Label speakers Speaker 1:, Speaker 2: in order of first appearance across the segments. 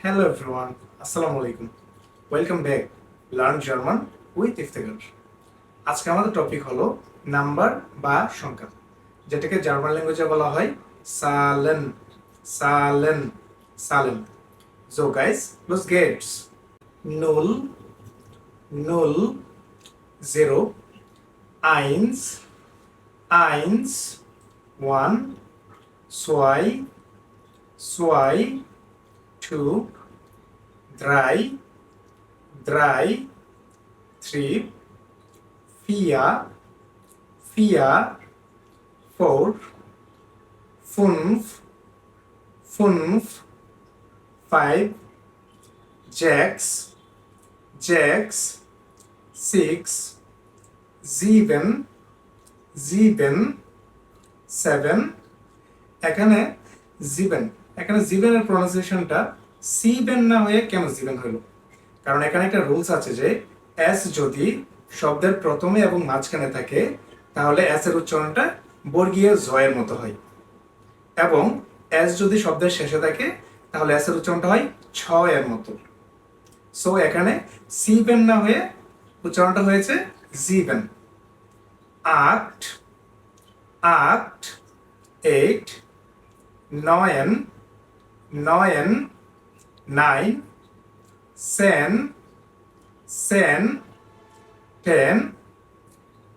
Speaker 1: Hello everyone, Assalamu alaikum. Welcome back. Learn German with Iftakhar. আজকে আমাদের topic হলো number বা সংখ্যা, যেটাকে জার্মান ল্যাঙ্গুয়েজে বলা হয় সালেন সালেন সালেন। So guys, los geht's. 0 0 0 1 1 1 2 2 2 3 3 3 4 4 4 5 5 5 sechs sechs 6 7 7 7 এখানে জিভেনের প্রনাউন্সিয়েশনটা সিবেন না হয়ে কেন জিভেন হলো? কারণ এখানে একটা রুলস আছে যে এস যদি শব্দের প্রথমে এবং মাঝখানে থাকে তাহলে এস এর উচ্চারণটা বর্গীয় জয়ের মতো হয়, এবং এস যদি শব্দের শেষে থাকে তাহলে এস এর উচ্চারণটা হয় ছ এর মতো। সো এখানে সিবেন না হয়ে উচ্চারণটা হয়েছে জিবেন। আট আট 8 9 9 9 10 10 10 11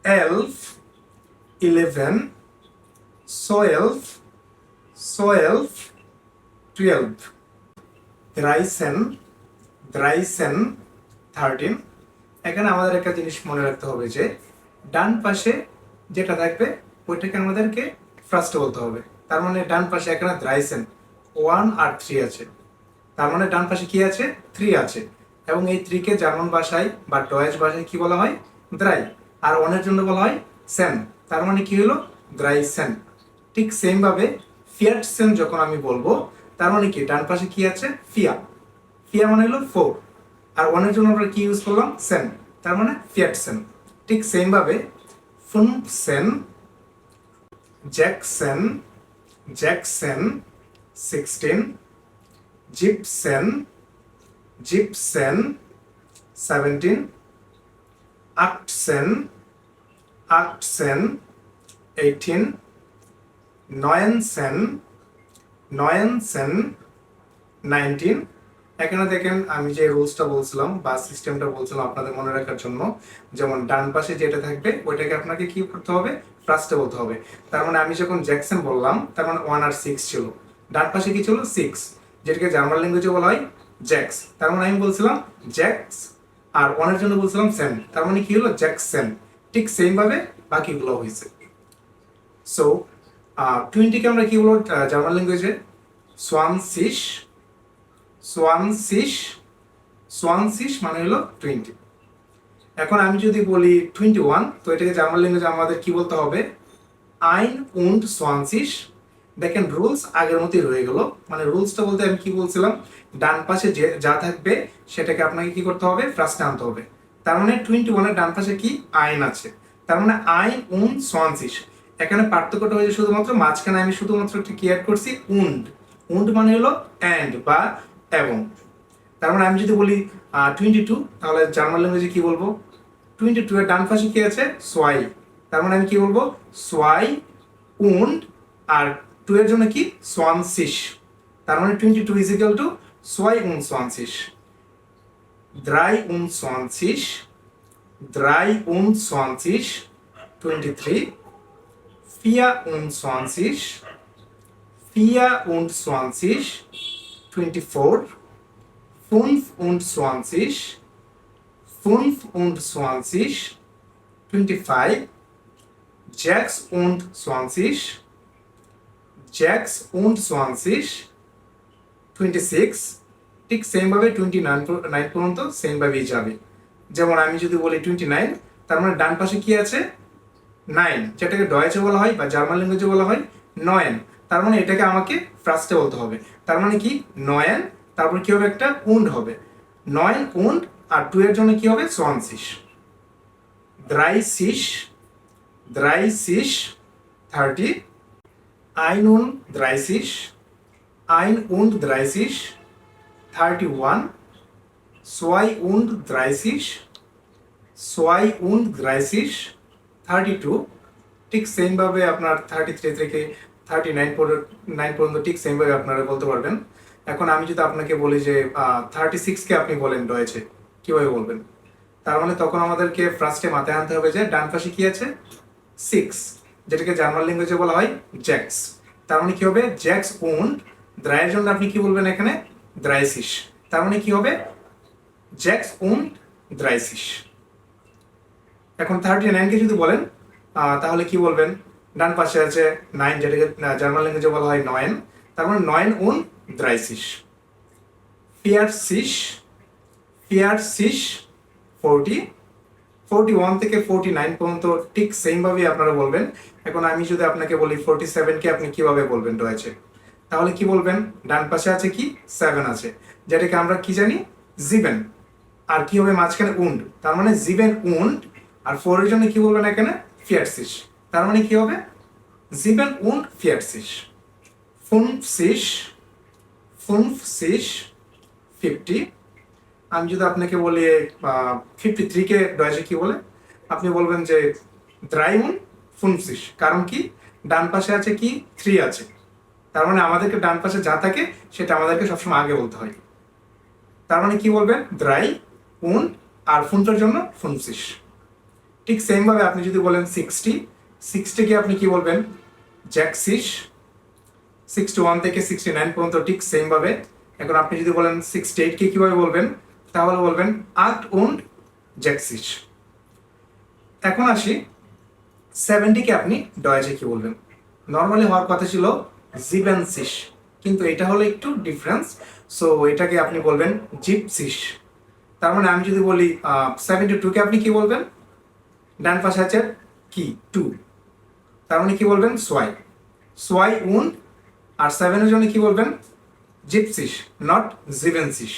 Speaker 1: 11 11 12 12 12 13 13 13। এখানে আমাদের একটা জিনিস মনে রাখতে হবে যে ডান পাশে যেটা থাকবে ওইটাকে আমাদেরকে ফার্স্ট বলতে হবে। তার মানে ডান পাশে এখানে 13 1 আর 3 আছে, তার মানে ডান পাশে কি আছে? 3 আছে, এবং এই 3 কে জার্মান ভাষায় বা ডয়েচ ভাষায় কি বলা হয়? দ্রাই। আর 1 এর জন্য বলা হয় সেন, তার মানে কি হলো? দ্রাইসেন। ঠিক সেম ভাবে ফিয়াটসেন যখন আমি বলবো তার মানে কি ডান পাশে কি আছে? ফিয়া। ফিয়া মানে হলো 4, আর 1 এর জন্য আমরা কি ইউজ করলাম? সেন, তার মানে ফিয়াটসেন। ঠিক সেম ভাবে ফুনসেন জ্যাকসেন জ্যাকসেন 16 জিপসেন জিপসেন 17 আটসেন আটসেন 18 নয়েনসেন নয়েনসেন 19। এখানে দেখেন আমি যে রুলসটা বলছিলাম বা সিস্টেমটা বলছিলাম আপনাদের মনে রাখার জন্য, যেমন ডান পাশে যেটা থাকবে ওইটাকে আপনাকে কি করতে হবে? ফার্স্টে বলতে হবে। তার মানে আমি যখন জ্যাকসন বললাম তার মানে 1 আর 6 ছিল, ডান পাশে কি ছিল? 6, যেটাকে জার্মান ল্যাঙ্গুয়েজে বলা হয় জ্যাক্স। তার মানে আমি বলছিলাম জ্যাক্স, আর 1 এর জন্য বলছিলাম সেন, তার মানে কি হলো? জ্যাকসেন। ঠিক সেম ভাবে বাকিগুলো হয়েছে। সো 20 কে আমরা কি বলবো জার্মান ল্যাঙ্গুয়েজে? সোয়ানসিশ সোয়ানসিশ সোয়ানসিশ মানে হলো 20। এখন আমি যদি বলি 21, তো এটাকে জার্মান ল্যাঙ্গুয়েজে আমাদের কি বলতে হবে? আইন উন্ড সোয়ানসিশ। দেখেন রুলস আগের মতোই রয়ে গেল। মানে রুলসটা বলতে আমি কি বলছিলাম? ডান পাশে যে যা থাকবে সেটাকে আপনাকে কি করতে হবে? ফার্স্টে আনতে হবে। তার মানে 21 এর ডান পাশে কি? আইন আছে, তার মানে আইন উন্ড সোয়ানসিশ। এখানে পার্থক্যটা হয়েছে শুধুমাত্র মাঝখানে আমি শুধুমাত্র একটা কি অ্যাড করছি? উন্ড। উন্ড মানে হলো অ্যান্ড বা এবং। তার মানে আমি যদি বলি 22, তাহলে জার্মান ল্যাঙ্গুয়েজে কি বলবো? 22 এর ডান পাশে কি আছে? সোয়াই, তার মানে আমি কি বলবো? সোয়াই উন্ড, আর 2 এর জন্য কি? সোয়ানসিশ। তার মানে 22 ইজ ইকুয়াল টু সোয়াই উন্ড সোয়ানসিশ। দ্রাই উন্ড সোয়ানসিশ দ্রাই উন্ড সোয়ানসিশ 23 ফিয়া উন্ড সোয়ানসিশ ফিয়া উন্ড সোয়ানসিশ 24 25 25 25 26 26 26। ঠিক সেম ভাবে 29 পর্যন্ত সেম ভাবেই যাবে। যেমন আমি যদি বলি 29, তার মানে ডান পাশে কি আছে? 9, যেটাকে ডয়েচে বলা হয় বা জার্মান ল্যাঙ্গুয়েজে বলা হয় নয়েন। তার মানে এটাকে আমাকে ফার্স্টে বলতে হবে। তার মানে কি? নয়েন, তারপর কি হবে? একটা উন্ড হবে, 9 উন্ড, আর 2 এর জন্য কি হবে? সোয়ানসিশ। 30 30 30 31 30 31, 32, 32 ঠিক সেমভাবে আপনার 33 থেকে 39 পর্যন্ত ঠিক সেমভাবে আপনারা বলতে পারবেন। এখন আমি যদি আপনাকে বলি যে 36কে আপনি বলেন রয়েছে, কিভাবে বলবেন? তার মানে তখন আমাদেরকে ফার্স্টে মাথায় আনতে হবে যে ডান পাশে কি আছে? 6, যেটাকে জার্মান ল্যাঙ্গুয়েজে বলা হয় জ্যাক্স। তার মানে কি হবে? জ্যাক্স উন্ড দ্রাইয়ের জন্য আপনি কি বলবেন এখানে? দ্রাইসিস। তার মানে কি হবে? জ্যাক্স উন্ড দ্রাইসিস। এখন 39কে যদি বলেন তাহলে কি বলবেন? ডান পাশে আছে 9, যেটাকে জার্মান ল্যাঙ্গুয়েজে বলা হয় 9, তার মানে 9 উন 30। 40, 41 থেকে 49 পর্যন্ত ঠিক সেম ভাবে আপনারা বলবেন। এখন আমি যদি আপনাকে বলি 47কে আপনি কিভাবে বলবেন রয়েছে, তাহলে কি বলবেন? ডান পাশে আছে কি? 7 আছে, যেটাকে আমরা কি জানি? জিবেন। আর কি হবে মাঝখানে? উন্ড। তার মানে জিবেন উন্ড। আর 4 এর জন্য কি বলবেন এখানে? 40। তার মানে কি হবে? জিবেন উন্ড 40। 50, 50। আমি যদি আপনাকে বলি 53কে ডয়েচে কি বলে? আপনি বলবেন যে 53, কারণ কি? ডান পাশে আছে কি? 3 আছে। তার মানে আমাদেরকে ডান পাশে যা থাকে সেটা আমাদেরকে সবসময় আগে বলতে হয়। তার মানে কি বলবেন? দ্রাই উন আর ফুনটার জন্য 50। ঠিক সেম ভাবে আপনি যদি বলেন 60কে আপনি কি বলবেন? জ্যাকসিস। 61 থেকে 69 পর্যন্ত ঠিক সেম ভাবে। এখন আপনি যদি বলেন 68কে কিভাবে বলবেন? তাহলে বলবেন আট উন্ড জ্যাকসিস। এখন আসি 70কে আপনি ডয়েচে কি বলবেন? নর্মালি হওয়ার কথা ছিল জিবেনসিস, কিন্তু এটা হলো একটু ডিফারেন্স। সো এটাকে আপনি বলবেন জিপসিস। তার মানে আমি যদি বলি 72কে আপনি কি বলবেন? ডান পাশে আছে কি? 2, তার মানে কি বলবেন? সোয়াই উন। আর 7 এর জন্য কি বলবেন? জিপসিস, নট জিভেনসিস।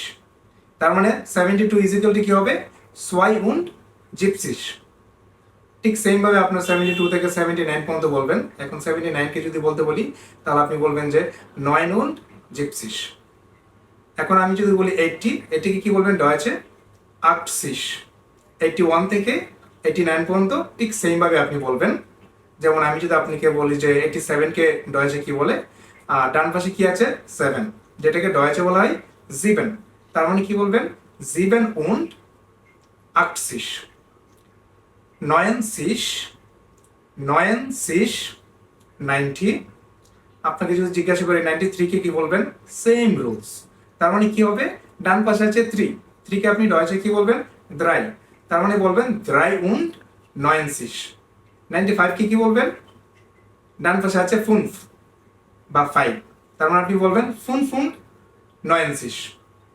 Speaker 1: তার মানে 72 ইজিক্যাল কি হবে? সোয়াই উন জিপসিস। ঠিক সেম ভাবে আপনার 72 থেকে 79 পর্যন্ত বলবেন। এখন 79কে যদি বলতে বলি তাহলে আপনি বলবেন যে 9 উন জিপসিস। এখন আমি যদি বলি 80কে কি বলবেন ডয়েচে? আটসিস। 81 থেকে 89 পর্যন্ত ঠিক সেম ভাবে আপনি বলবেন। যেমন আমি যদি আপনাকে বলি যে 87কে ডয়েচে কি বলে? ডান পাশে কি আছে? 7, যেটাকে ডয়েচে বলা হয় জিবেন। তার মানে কি বলবেন? জিবেন উন্ড আটসিস। 90। আপনাকে যদি জিজ্ঞাসা করি 93কে কি বলবেন? Same rules. তার মানে কি হবে? ডান পাশে আছে 3কে আপনি ডয়েচে কি বলবেন? দ্রাই। তার মানে বলবেন দ্রাই উন্ড 90। 95কে কি বলবেন? ডান পাশে আছে ফুনফ বা 5, তার মানে আপনি বলবেন ফুন 90।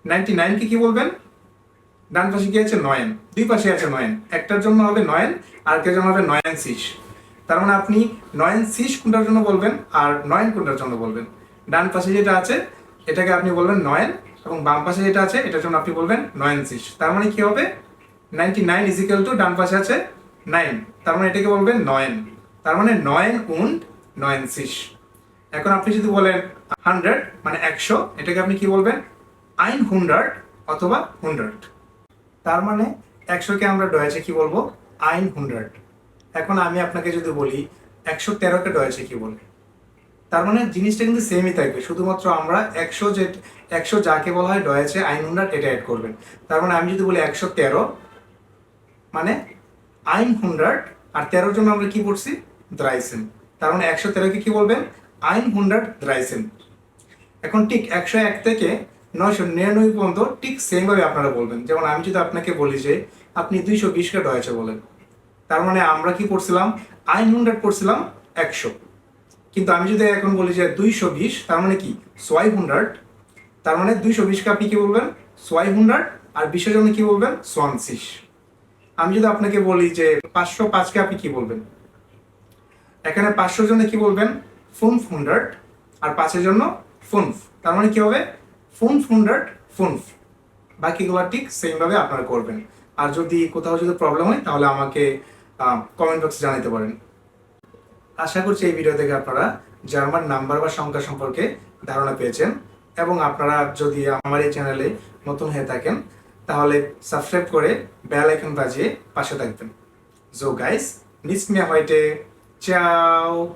Speaker 1: 99কে কি বলবেন? ডান পাশে কি আছে? 9, দুই পাশে আছে 9, একটার জন্য হবে 9 আর একটার জন্য হবে 96। তার মানে আপনি 96 কোনটার জন্য বলবেন আর 9 কোনটার জন্য বলবেন? ডান পাশে যেটা আছে এটাকে আপনি বলবেন 9, এবং বাম পাশে যেটা আছে এটার জন্য আপনি বলবেন 96। তার মানে কি হবে? 99 ইজিক্যাল টু ডান পাশে আছে 9, তার মানে এটাকে বলবেন 9। তার মানে 9 und 90। এখন আপনি যদি বলেন 100 মানে 100, এটাকে আপনি কি বলবেন? 100 অথবা 100। তার মানে 100কে আমরা ডয়েচে কি বলবো? 100। এখন আমি আপনাকে যদি বলি 113কে ডয়েচে কি বলবো? তার মানে জিনিসটা কিন্তু সেমই থাকবে, শুধুমাত্র আমরা 100 যাকে বলা হয় ডয়েচে 100 এটা অ্যাড করবেন। তার মানে আমি যদি বলি 113 মানে 100, আর 13 জন্য আমরা কি করছি? দ্রাইসেন। তার মানে 113কে কি বলবেন? 113। এখন ঠিক 101 থেকে 999 পর্যন্ত ঠিক সেম ভাবে আপনারা বলবেন। যেমন আমি যদি আপনাকে বলি যে আপনি 220কে ডয়েচে বলেন, তার মানে আমরা কি করছিলাম? 100 করছিলাম 100। কিন্তু আমি যদি এখন বলি যে 220, তার মানে কি? 200। তার মানে 220কে আপনি কি বলবেন? 200, আর 20 জন্য কি বলবেন? 20। আমি যদি আপনাকে বলি যে 505কে আপনি কি বলবেন? এখানে 500 জন্য কি বলবেন? 500, আর 5-এর জন্য 5। তার মানে কি হবে? 500। বাকিগুলো ঠিক সেম ভাবে আপনারা করবেন। আর যদি কোথাও যদি প্রবলেম হয় তাহলে আমাকে কমেন্ট বক্সে জানাতে পারেন। আশা করছি এই ভিডিও থেকে আপনারা জার্মান নাম্বার বা সংখ্যা সম্পর্কে ধারণা পেয়েছেন। এবং আপনারা যদি আমার এই চ্যানেলে নতুন হয়ে থাকেন তাহলে সাবস্ক্রাইব করে বেল আইকন বাজিয়ে পাশে থাকবেন। So guys, bis mir heute. Ciao.